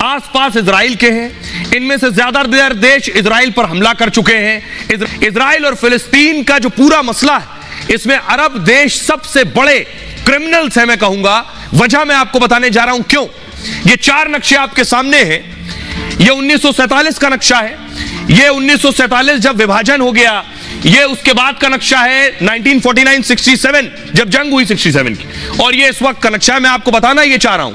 आसपास इजराइल के हैं। इनमें से ज्यादातर देश इजराइल पर हमला कर चुके हैं। इजराइल और फिलिस्तीन का जो पूरा मसला है, इसमें अरब देश सबसे बड़े क्रिमिनल्स हैं, मैं कहूंगा। वजह मैं आपको बताने जा रहा हूं क्यों। ये 4 नक्शे आपके सामने हैं। ये 1947 का नक्शा है। ये 1947 जब विभाजन हो गया। ये उसके बाद का नक्शा है 1949-67 जब जंग हुई 67 की। और ये इस वक्त का नक्शा है। मैं आपको बताना ये चाह रहा हूं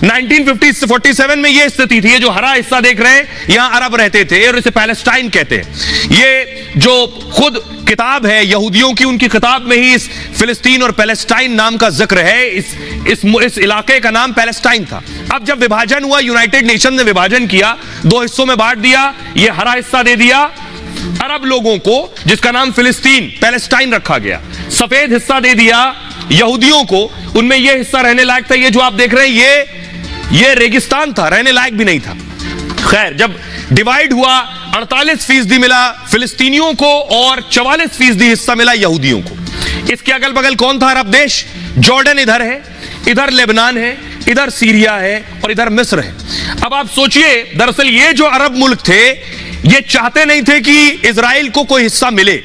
1947 में ये स्थिति थी। ये जो हरा हिस्सा देख रहे हैं, यहां अरब रहते थे और इसे पैलेस्टाइन कहते हैं। ये जो खुद किताब है यहूदियों की, उनकी किताब में ही इस फिलिस्तीन और पैलेस्टाइन नाम का जिक्र है। इस इलाके का नाम पैलेस्टाइन था। अब जब विभाजन हुआ, यूनाइटेड नेशन ने विभाजन किया, 2 हिस्सों में बांट दिया। ये हरा हिस्सा दे दिया अरब लोगों को, जिसका नाम फिलिस्तीन पैलेस्टाइन रखा गया। सफेद हिस्सा दे दिया यहूदियों को, उनमें यह हिस्सा रहने लायक था। ये जो आप देख रहे हैं ये रेगिस्तान था, रहने लायक भी नहीं था। खैर, जब डिवाइड हुआ 48% मिला फिलिस्तीनियों को और 44% हिस्सा मिला यहूदियों को। इसके अगल बगल कौन था अरब देश? जॉर्डन इधर है, इधर लेबनान है, इधर सीरिया है और इधर मिस्र है। अब आप सोचिए, दरअसल ये जो अरब मुल्क थे, ये चाहते नहीं थे कि इजराइल को कोई हिस्सा मिले।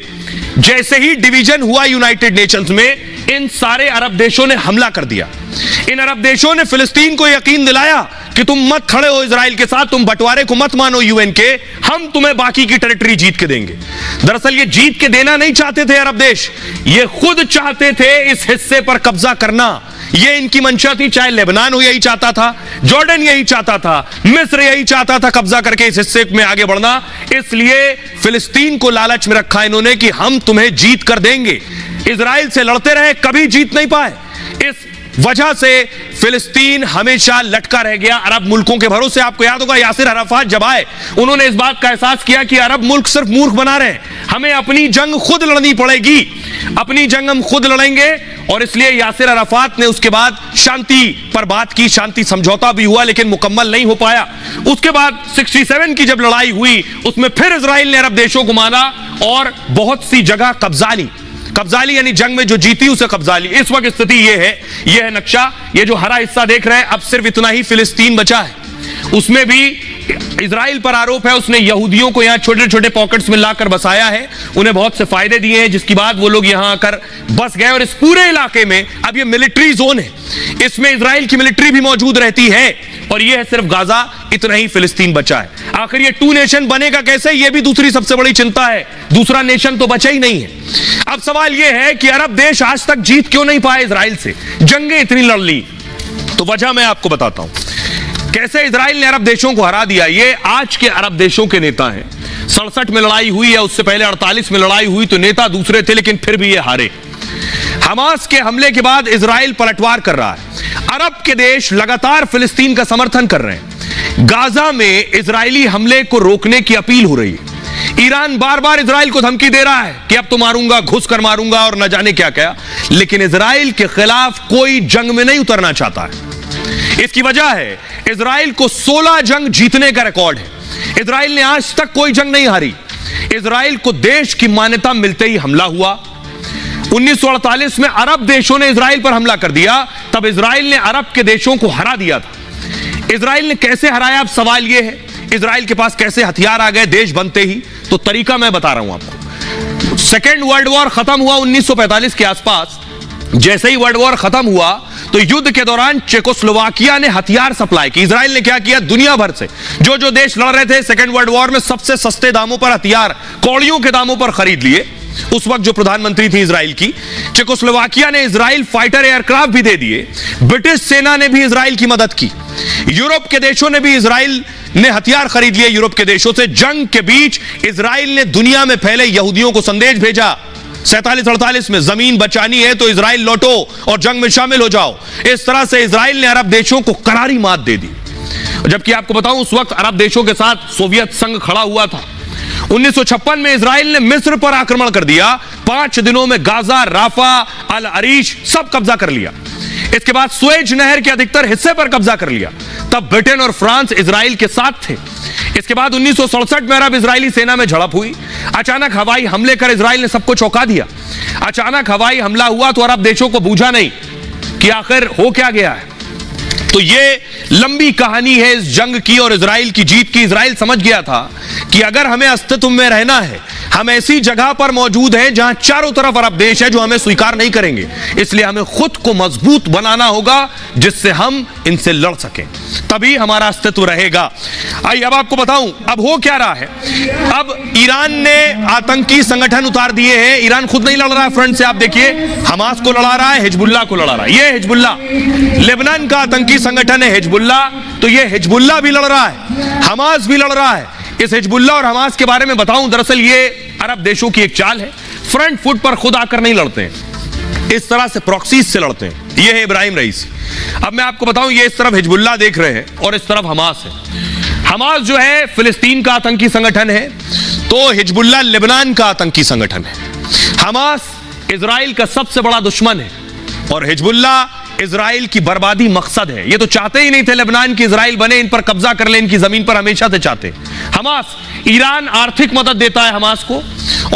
जैसे ही डिवीजन हुआ यूनाइटेड नेशंस में, इन सारे अरब देशों ने हमला कर दिया। इन अरब देशों ने फिलिस्तीन को यकीन दिलाया कि तुम मत खड़े हो इजराइल के साथ, तुम बंटवारे को मत मानो यूएन के, हम तुम्हें बाकी की टेरिटरी जीत के देंगे। दरअसल ये जीत के देना नहीं चाहते थे अरब देश, ये खुद चाहते थे इस हिस्से पर कब्जा करना। ये इनकी मंशा थी। चाहे लेबनान हो यही चाहता था, जॉर्डन यही चाहता था, मिस्र यही चाहता था कब्जा करके इस हिस्से में आगे बढ़ना। इसलिए फिलिस्तीन को लालच में रखा इन्होंने कि हम तुम्हें जीत कर देंगे। इजराइल से लड़ते रहे, कभी जीत नहीं पाए। इस वजह से फिलिस्तीन हमेशा लटका रह गया अरब मुल्कों के भरोसे। आपको याद होगा यासिर अराफात जब आए, उन्होंने इस बात का एहसास किया कि अरब मुल्क सिर्फ मूर्ख बना रहे हैं, हमें अपनी जंग खुद लड़नी पड़ेगी, अपनी जंग हम खुद लड़ेंगे। और इसलिए यासिर अराफात ने उसके बाद शांति पर बात की, शांति समझौता भी हुआ लेकिन मुकम्मल नहीं हो पाया। उसके बाद 67 की जब लड़ाई हुई, उसमें फिर इजराइल ने अरब देशों को माना और बहुत सी जगह कब्जा ली। कब्जा ली यानी जंग में जो जीती उसे कब्जा ली। इस वक्त स्थिति यह है नक्शा। ये जो हरा हिस्सा देख रहे हैं, अब सिर्फ इतना ही फिलिस्तीन बचा है। उसमें भी इजराइल पर आरोप है उसने यहूदियों को यहां छोटे छोटे पॉकेट्स में लाकर बसाया है, उन्हें बहुत से फायदे दिए हैं, जिसके बाद वो लोग यहां आकर बस गए। और इस पूरे इलाके में अब ये मिलिट्री जोन है, इसमें इजराइल की मिलिट्री भी मौजूद रहती है। और ये है सिर्फ गाजा, इतना ही फिलिस्तीन बचा है। आखिर ये 2 नेशन बनेगा कैसे, ये भी दूसरी सबसे बड़ी चिंता है। दूसरा नेशन तो बचा ही नहीं है। अब सवाल यह है कि अरब देश आज तक जीत क्यों नहीं पाए इजराइल से, जंगें इतनी लड़ ली। तो वजह मैं आपको बताता हूं कैसे इजराइल ने अरब देशों को हरा दिया। ये आज के अरब देशों के नेता हैं। 67 में लड़ाई हुई है, उससे पहले 48 में लड़ाई हुई तो नेता दूसरे थे, लेकिन फिर भी ये हारे। हमास के हमले के बाद इजराइल पलटवार कर रहा है। अरब के देश लगातार फिलिस्तीन का समर्थन कर रहे हैं। गाजा में इजरायली हमले को रोकने की अपील हो रही है। ईरान बार बार इजराइल को धमकी दे रहा है कि अब तो मारूंगा, घुस कर मारूंगा और न जाने क्या क्या। लेकिन इजराइल के खिलाफ कोई जंग में नहीं उतरना चाहता है। इसकी वजह है इजराइल को 16 जंग जीतने का रिकॉर्ड है। इजराइल ने आज तक कोई जंग नहीं हारी। इजराइल को देश की मान्यता मिलते ही हमला हुआ। 1948 में अरब देशों ने इजराइल पर हमला कर दिया, तब इजराइल ने अरब के देशों को हरा दिया था। इजराइल ने कैसे हराया, अब सवाल यह है इजराइल के पास कैसे हथियार आ गए देश बनते ही। तो तरीका मैं बता रहा हूं आपको। सेकेंड वर्ल्ड वॉर खत्म हुआ 1945 के आसपास। जैसे ही वर्ल्ड वॉर खत्म हुआ तो युद्ध के दौरान चेकोस्लोवाकिया ने हथियार सप्लाई की। इजराइल ने क्या किया, दुनिया भर से जो देश लड़ रहे थे सेकेंड वर्ल्ड वॉर में, सबसे सस्ते दामों पर हथियार, कौड़ियों के दामों पर खरीद लिए। उस वक्त जो प्रधानमंत्री थी इजराइल की, चेकोस्लोवाकिया ने इजराइल फाइटर एयरक्राफ्ट भी दे दिए। ब्रिटिश सेना ने भी इजराइल की मदद की। यूरोप के देशों ने भी इजराइल ने हथियार खरीद लिए यूरोप के देशों से। जंग के बीच इजराइल ने दुनिया में फैले यहूदियों को संदेश भेजा 47-48 में, जमीन बचानी है तो इजराइल लौटो और जंग में शामिल हो जाओ। इस तरह से इजराइल ने अरब देशों को करारी मात दे दी। जबकि आपको बताऊं उस वक्त अरब देशों के साथ सोवियत संघ खड़ा हुआ था। 1956 में इजराइल ने मिस्र पर आक्रमण कर दिया। 5 दिनों में गाजा, राफा, अल अरीश सब कब्जा कर लिया। इसके बाद सुएज नहर के अधिकतर हिस्से पर कब्जा कर लिया। तब ब्रिटेन और फ्रांस इजराइल के साथ थे। इसके बाद 1967 में अरब इजरायली सेना में झड़प हुई। अचानक हवाई हमले कर इजराइल ने सबको चौंका दिया। अचानक हवाई हमला हुआ तो अरब देशों को बूझा नहीं कि आखिर हो क्या गया है। तो ये लंबी कहानी है इस जंग की और इजराइल की जीत की। इजराइल समझ गया था कि अगर हमें अस्तित्व में रहना है, हम ऐसी जगह पर मौजूद हैं जहां चारों तरफ अरब देश है जो हमें स्वीकार नहीं करेंगे, इसलिए हमें खुद को मजबूत बनाना होगा जिससे हम इनसे लड़ सकें, तभी हमारा अस्तित्व रहेगा। आइए अब आपको बताऊं अब हो क्या रहा है। अब ईरान ने आतंकी संगठन उतार दिए हैं। ईरान खुद नहीं लड़ रहा है फ्रंट से, आप देखिए हमास को लड़ा रहा है, हिजबुल्लाह को लड़ा रहा है। ये हिजबुल्लाह लेबनान का आतंकी संगठन है हिजबुल्लाह, तो ये हिजबुल्लाह भी लड़ रहा है, हमास भी लड़ रहा है। इस हिजबुल्लाह और हमास के बारे में बताऊं, दरअसल ये अरब देशों की एक चाल है। फ्रंट फुट पर खुद आकर नहीं लड़ते हैं, इस तरह से प्रॉक्सीज से लड़ते हैं। ये है इब्राहिम रईसी। अब मैं आपको बताऊं, ये इस तरफ हिजबुल्लाह देख रहे हैं और इस तरफ हमास है। हमास जो है फिलिस्तीन का आतंकी संगठन है, तो हिजबुल्लाह लेबनान का आतंकी संगठन है। हमास इजराइल का सबसे बड़ा दुश्मन है और हिजबुल्लाह इजराइल की बर्बादी मकसद है। ये तो चाहते ही नहीं थे लेबनान की इजराइल बने, इन पर कब्जा कर ले, इनकी जमीन पर हमेशा से चाहते। हमास, ईरान आर्थिक मदद देता है हमास को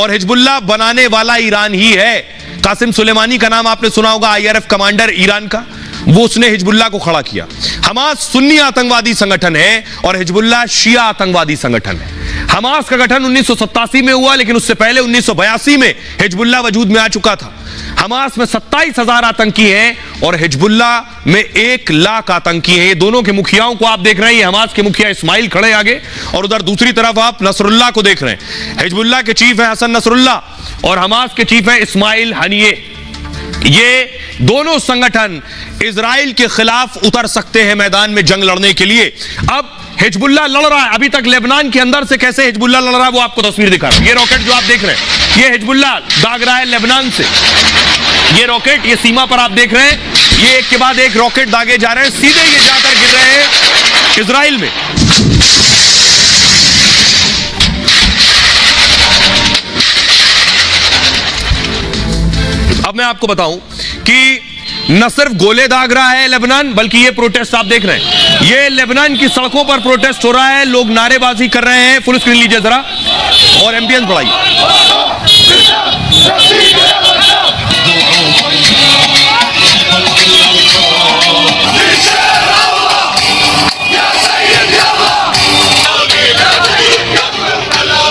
और हिजबुल्लाह बनाने वाला ईरान ही है। कासिम सुलेमानी का नाम आपने सुना होगा, IRF कमांडर ईरान का, वो उसने हिजबुल्लाह को खड़ा किया। हमास सुन्नी आतंकवादी संगठन है और हिजबुल्लाह शिया आतंकवादी संगठन है। हमास का गठन 1987 में हुआ, लेकिन उससे पहले 1982 में हिजबुल्लाह वजूद में आ चुका था। हमास में 27,000 आतंकी हैं और हिजबुल्लाह में 1 लाख आतंकी हैं। ये दोनों के मुखियाओं को आप देख रहे हैं, हमास के मुखिया इस्माइल खड़े आगे और उधर दूसरी तरफ आप नसरुल्लाह को देख रहे हैं। हिजबुल्लाह के चीफ है हसन नसरुल्लाह और हमास के चीफ है इस्माइल हनिये। ये दोनों संगठन इजराइल के खिलाफ उतर सकते हैं मैदान में जंग लड़ने के लिए। अब हिजबुल्लाह लड़ रहा है, अभी तक लेबनान के अंदर से कैसे हिजबुल्लाह लड़ रहा है वो आपको तस्वीर दिखा रहा है। ये रॉकेट जो आप देख रहे हैं, ये हिजबुल्लाह दाग रहा है लेबनान से। ये रॉकेट, ये सीमा पर आप देख रहे हैं, ये एक के बाद एक रॉकेट दागे जा रहे हैं, सीधे ये जाकर गिर रहे हैं इजराइल में। अब मैं आपको बताऊं कि न सिर्फ गोले दाग रहा है लेबनान, बल्कि ये प्रोटेस्ट आप देख रहे हैं, ये लेबनान की सड़कों पर प्रोटेस्ट हो रहा है, लोग नारेबाजी कर रहे हैं। फुल स्क्रीन लीजिए जरा और एम्बियंस बढ़ाइए।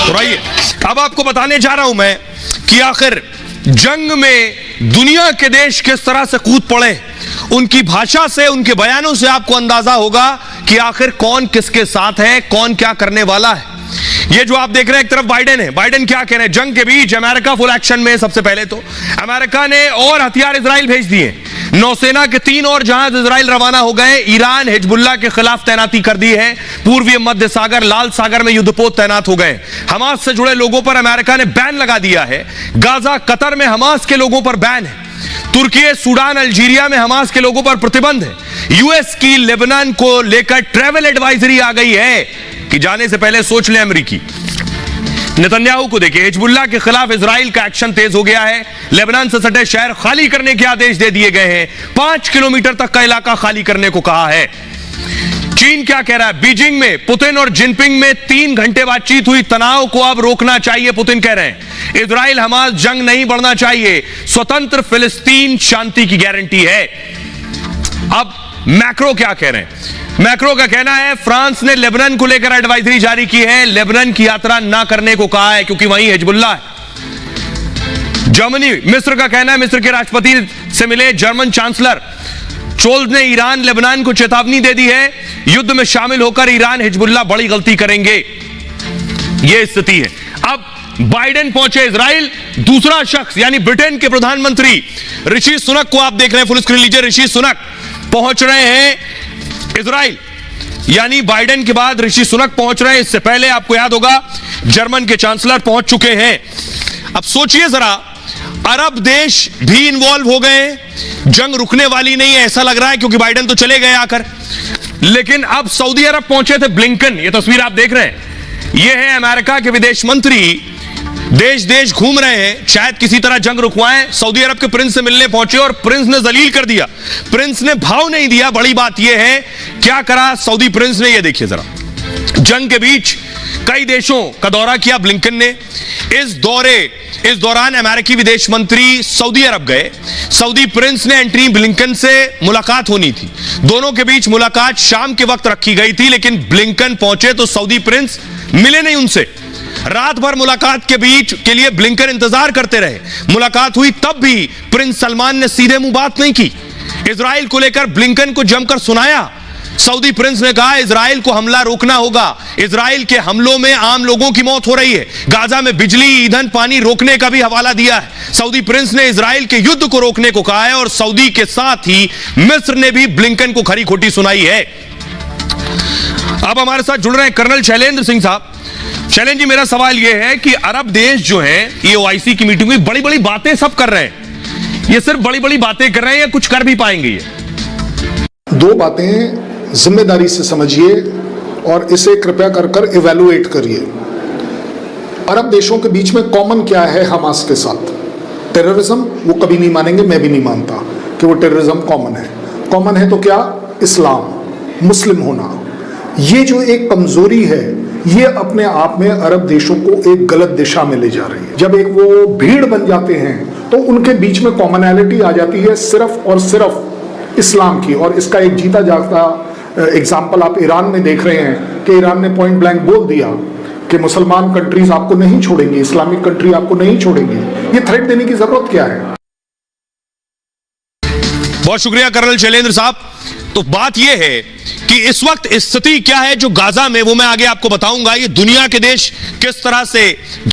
तो आइए अब आपको बताने जा रहा हूं मैं कि आखिर जंग में दुनिया के देश किस तरह से कूद पड़े। उनकी भाषा से, उनके बयानों से आपको अंदाजा होगा कि आखिर कौन किसके साथ है, कौन क्या करने वाला है। ये जो आप देख रहे हैं, एक तरफ बाइडेन है, बाइडेन क्या कह रहे हैं, जंग के बीच अमेरिका फुल एक्शन में। सबसे पहले तो अमेरिका ने और हथियार इजराइल भेज दिए, नौसेना के 3 और जहाज इजराइल रवाना हो गए। ईरान हिजबुल्लाह के खिलाफ तैनाती कर दी है, पूर्वी मध्य सागर, लाल सागर में युद्धपोत तैनात हो गए। हमास से जुड़े लोगों पर अमेरिका ने बैन लगा दिया है। गाजा, कतर में हमास के लोगों पर बैन है। तुर्की, सूडान, अल्जीरिया में हमास के लोगों पर प्रतिबंध है। यूएस की लेबनान को लेकर ट्रैवल एडवाइजरी आ गई है कि जाने से पहले सोच ले अमेरिकी। नेतन्याहू को देखिए, हिजबुल्लाह के खिलाफ इजराइल का एक्शन तेज हो गया है। लेबनान से सटे शहर खाली करने के आदेश दे दिए गए हैं। 5 किलोमीटर तक का इलाका खाली करने को कहा है। चीन क्या कह रहा है, बीजिंग में पुतिन और जिनपिंग में 3 घंटे बातचीत हुई, तनाव को अब रोकना चाहिए, पुतिन कह रहे हैं। इजराइल हमास जंग नहीं बढ़ना चाहिए, स्वतंत्र फिलिस्तीन शांति की गारंटी है। अब मैक्रो क्या कह रहे हैं, मैक्रो का कहना है फ्रांस ने लेबनान को लेकर एडवाइजरी जारी की है, लेबनान की यात्रा ना करने को कहा है क्योंकि वहीं हिजबुल्लाह है। जर्मनी, मिस्र का कहना है, मिस्र के राष्ट्रपति से मिले जर्मन चांसलर शोल्ज ने ईरान लेबनान को चेतावनी दे दी है, युद्ध में शामिल होकर ईरान हिजबुल्लाह बड़ी गलती करेंगे। यह स्थिति है। अब बाइडेन पहुंचे इजराइल, दूसरा शख्स यानी ब्रिटेन के प्रधानमंत्री ऋषि सुनक को आप देख रहे हैं, फुल स्क्रीन लीजिए। ऋषि सुनक पहुंच रहे हैं इजराइल, यानी बाइडेन के बाद ऋषि सुनक पहुंच रहे हैं। इससे पहले आपको याद होगा जर्मन के चांसलर पहुंच चुके हैं। अब सोचिए जरा, अरब देश भी इन्वॉल्व हो गए, जंग रुकने वाली नहीं है ऐसा लग रहा है क्योंकि बाइडेन तो चले गए आकर, लेकिन अब सऊदी अरब पहुंचे थे ब्लिंकन। ये तस्वीर आप देख रहे हैं, ये है अमेरिका के विदेश मंत्री, देश देश घूम रहे हैं, शायद किसी तरह जंग रुकवाएं। सऊदी अरब के प्रिंस से मिलने पहुंचे और प्रिंस ने जलील कर दिया, प्रिंस ने भाव नहीं दिया। बड़ी बात यह है क्या करा सऊदी प्रिंस ने, यह देखिए जरा। जंग के बीच कई देशों का दौरा किया ब्लिंकन ने। इस दौरान अमेरिकी विदेश मंत्री सऊदी अरब गए। सऊदी प्रिंस ने एंटनी ब्लिंकन से मुलाकात होनी थी। दोनों के बीच मुलाकात शाम के वक्त रखी गई थी, लेकिन ब्लिंकन पहुंचे तो सऊदी प्रिंस मिले नहीं उनसे। रात भर मुलाकात के लिए ब्लिंकन इंतजार करते रहे। मुलाकात हुई तब भी प्रिंस सलमान ने सीधे मुंह बात नहीं की। इजराइल को लेकर ब्लिंकन को जमकर सुनाया। सऊदी प्रिंस ने कहा इजराइल को हमला रोकना होगा। इजराइल के हमलों में आम लोगों की मौत हो रही है। गाजा में बिजली, ईंधन, पानी रोकने का भी हवाला दिया है। सऊदी प्रिंस ने इजराइल के युद्ध को रोकने को कहा है और सऊदी के साथ ही मिस्र ने भी ब्लिंकन को खरी खोटी सुनाई है। अब हमारे साथ जुड़ रहे हैं कर्नल शैलेंद्र सिंह साहब। शैलेंद्र जी, मेरा सवाल यह है कि अरब देश जो हैं, ये OIC की मीटिंग में बड़ी बड़ी बातें सब कर रहे हैं। ये सिर्फ बड़ी बड़ी बातें कर रहे हैं या कुछ कर भी पाएंगे? ये दो बातें जिम्मेदारी से समझिए और इसे कृपया कर इवैल्यूएट करिए। अरब देशों के बीच में कॉमन क्या है हमास के साथ? टेररिज्म। वो कभी नहीं मानेंगे, मैं भी नहीं मानता कि वो टेररिज्म कॉमन है। कॉमन है तो क्या? इस्लाम, मुस्लिम होना। ये जो एक कमजोरी है, ये अपने आप में अरब देशों को एक गलत दिशा में ले जा रही है। जब एक वो भीड़ बन जाते हैं तो उनके बीच में कॉमनैलिटी आ जाती है सिर्फ और सिर्फ इस्लाम की। और इसका एक जीता जागता एग्जाम्पल आप ईरान में देख रहे हैं कि ईरान ने पॉइंट ब्लैंक बोल दिया कि मुसलमान कंट्रीज आपको नहीं छोड़ेंगी, इस्लामिक कंट्री आपको नहीं छोड़ेंगी। ये थ्रेट देने की जरूरत क्या है? बहुत शुक्रिया कर्नल शैलेंद्र साहब। तो बात यह है कि इस वक्त स्थिति क्या है जो गाजा में, वो मैं आगे आपको बताऊंगा। ये दुनिया के देश किस तरह से